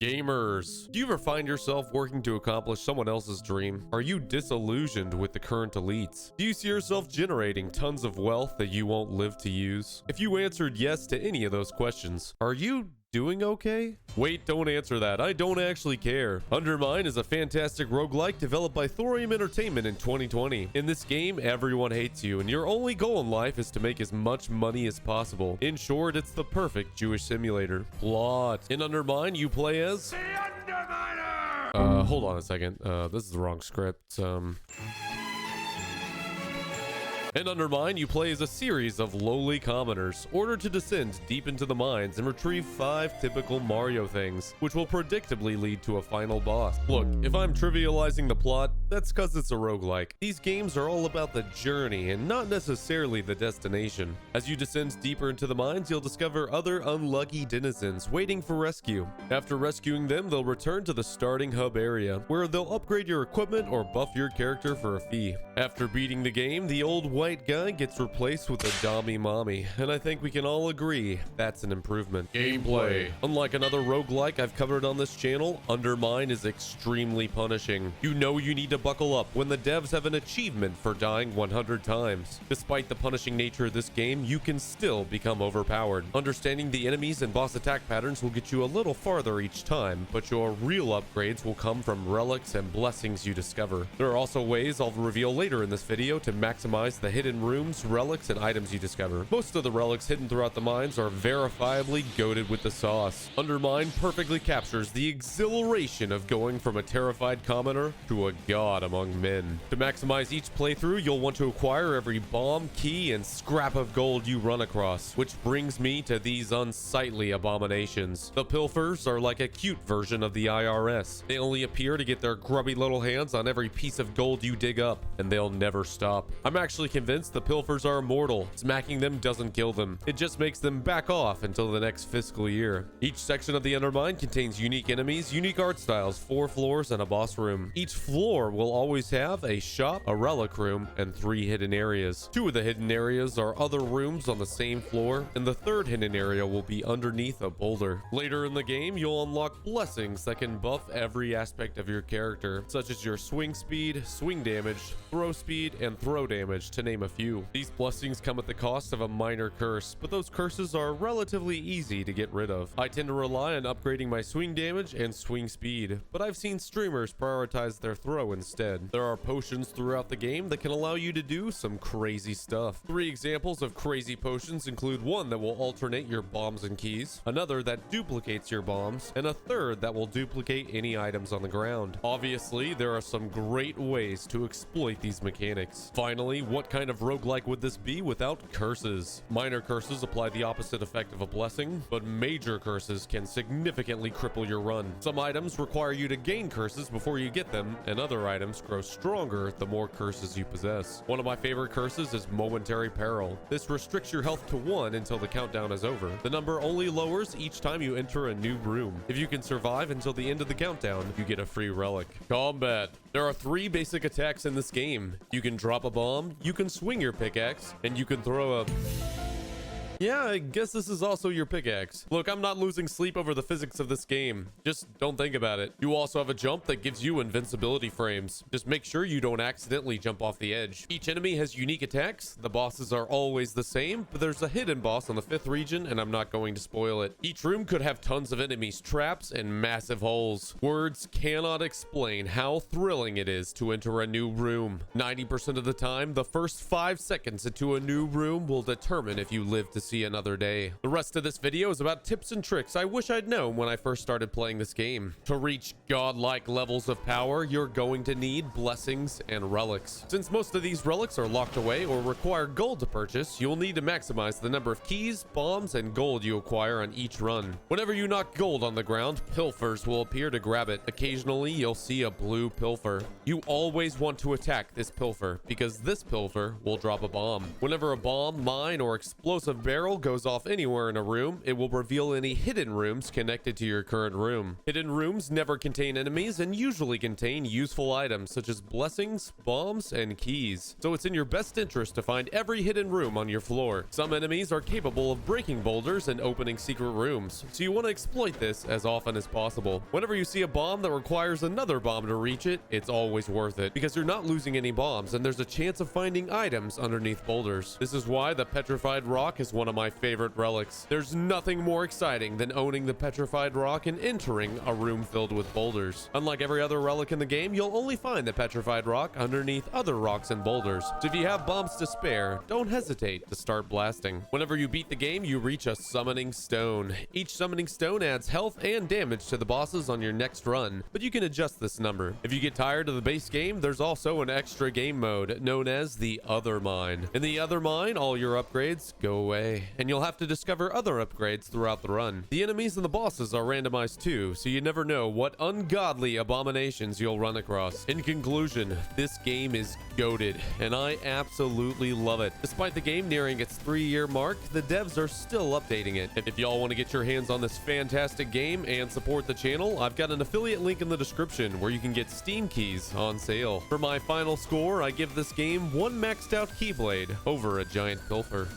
Gamers, do you ever find yourself working to accomplish someone else's dream? Are you disillusioned with the current elites? Do you see yourself generating tons of wealth that you won't live to use? If you answered yes to any of those questions, are you doing okay? Wait, don't answer that. I don't actually care. Undermine is a fantastic roguelike developed by Thorium Entertainment in 2020. In this game, everyone hates you, and your only goal in life is to make as much money as possible. In short, it's the perfect Jewish simulator. Plot. In Undermine, you play as the Underminer! Hold on a second. This is the wrong script. In Undermine, you play as a series of lowly commoners, ordered to descend deep into the mines and retrieve 5 typical Mario things, which will predictably lead to a final boss. Look, if I'm trivializing the plot, that's cause it's a roguelike. These games are all about the journey and not necessarily the destination. As you descend deeper into the mines, you'll discover other unlucky denizens waiting for rescue. After rescuing them, they'll return to the starting hub area, where they'll upgrade your equipment or buff your character for a fee. After beating the game, the old white guy gets replaced with a Dommy Mommy, and I think we can all agree that's an improvement. Gameplay. Unlike another roguelike I've covered on this channel, Undermine is extremely punishing. You know you need to buckle up when the devs have an achievement for dying 100 times. Despite the punishing nature of this game, you can still become overpowered. Understanding the enemies and boss attack patterns will get you a little farther each time, but your real upgrades will come from relics and blessings you discover. There are also ways I'll reveal later in this video to maximize the hidden rooms, relics, and items you discover. Most of the relics hidden throughout the mines are verifiably goated with the sauce. Undermine perfectly captures the exhilaration of going from a terrified commoner to a god among men. To maximize each playthrough, you'll want to acquire every bomb, key, and scrap of gold you run across, which brings me to these unsightly abominations. The pilfers are like a cute version of the IRS. They only appear to get their grubby little hands on every piece of gold you dig up, and they'll never stop. I'm actually convinced the pilfers are immortal. Smacking them doesn't kill them. It just makes them back off until the next fiscal year. Each section of the Undermine contains unique enemies, unique art styles, 4 floors, and a boss room. Each floor will always have a shop, a relic room, and 3 hidden areas. 2 of the hidden areas are other rooms on the same floor, and the 3rd hidden area will be underneath a boulder. Later in the game, you'll unlock blessings that can buff every aspect of your character, such as your swing speed, swing damage, throw speed, and throw damage, to name a few. These blessings come at the cost of a minor curse, but those curses are relatively easy to get rid of. I tend to rely on upgrading my swing damage and swing speed, but I've seen streamers prioritize their throw instead. There are potions throughout the game that can allow you to do some crazy stuff. 3 examples of crazy potions include one that will alternate your bombs and keys, another that duplicates your bombs, and a 3rd that will duplicate any items on the ground. Obviously, there are some great ways to exploit these mechanics. Finally, what kind of roguelike would this be without curses? Minor curses apply the opposite effect of a blessing, but major curses can significantly cripple your run. Some items require you to gain curses before you get them, and other items grow stronger the more curses you possess. One of my favorite curses is Momentary Peril. This restricts your health to 1 until the countdown is over. The number only lowers each time you enter a new room. If you can survive until the end of the countdown, you get a free relic. Combat. There are 3 basic attacks in this game. You can drop a bomb, you can swing your pickaxe, and you can throw a... Yeah, I guess this is also your pickaxe. Look, I'm not losing sleep over the physics of this game. Just don't think about it. You also have a jump that gives you invincibility frames. Just make sure you don't accidentally jump off the edge. Each enemy has unique attacks. The bosses are always the same, but there's a hidden boss on the 5th region, and I'm not going to spoil it. Each room could have tons of enemies, traps, and massive holes. Words cannot explain how thrilling it is to enter a new room. 90% of the time, the first 5 seconds into a new room will determine if you live to see another day. The rest of this video is about tips and tricks I wish I'd known when I first started playing this game. To reach godlike levels of power, you're going to need blessings and relics. Since most of these relics are locked away or require gold to purchase, you'll need to maximize the number of keys, bombs, and gold you acquire on each run. Whenever you knock gold on the ground, pilfers will appear to grab it. Occasionally, you'll see a blue pilfer. You always want to attack this pilfer because this pilfer will drop a bomb. Whenever a bomb, mine, or explosive barrier barrel goes off anywhere in a room, it will reveal any hidden rooms connected to your current room. Hidden rooms never contain enemies and usually contain useful items such as blessings, bombs, and keys. So it's in your best interest to find every hidden room on your floor. Some enemies are capable of breaking boulders and opening secret rooms, so you want to exploit this as often as possible. Whenever you see a bomb that requires another bomb to reach it, it's always worth it, because you're not losing any bombs and there's a chance of finding items underneath boulders. This is why the petrified rock is one of my favorite relics. There's nothing more exciting than owning the petrified rock and entering a room filled with boulders. Unlike every other relic in the game, you'll only find the petrified rock underneath other rocks and boulders. So if you have bombs to spare, don't hesitate to start blasting. Whenever you beat the game, you reach a summoning stone. Each summoning stone adds health and damage to the bosses on your next run, but you can adjust this number. If you get tired of the base game, there's also an extra game mode known as the Other Mine. In the Other Mine, all your upgrades go away, and you'll have to discover other upgrades throughout the run. The enemies and the bosses are randomized too, so you never know what ungodly abominations you'll run across. In conclusion, this game is goated, and I absolutely love it. Despite the game nearing its 3-year mark, the devs are still updating it. If y'all want to get your hands on this fantastic game and support the channel, I've got an affiliate link in the description where you can get Steam keys on sale. For my final score, I give this game one maxed out keyblade over a giant pilfer.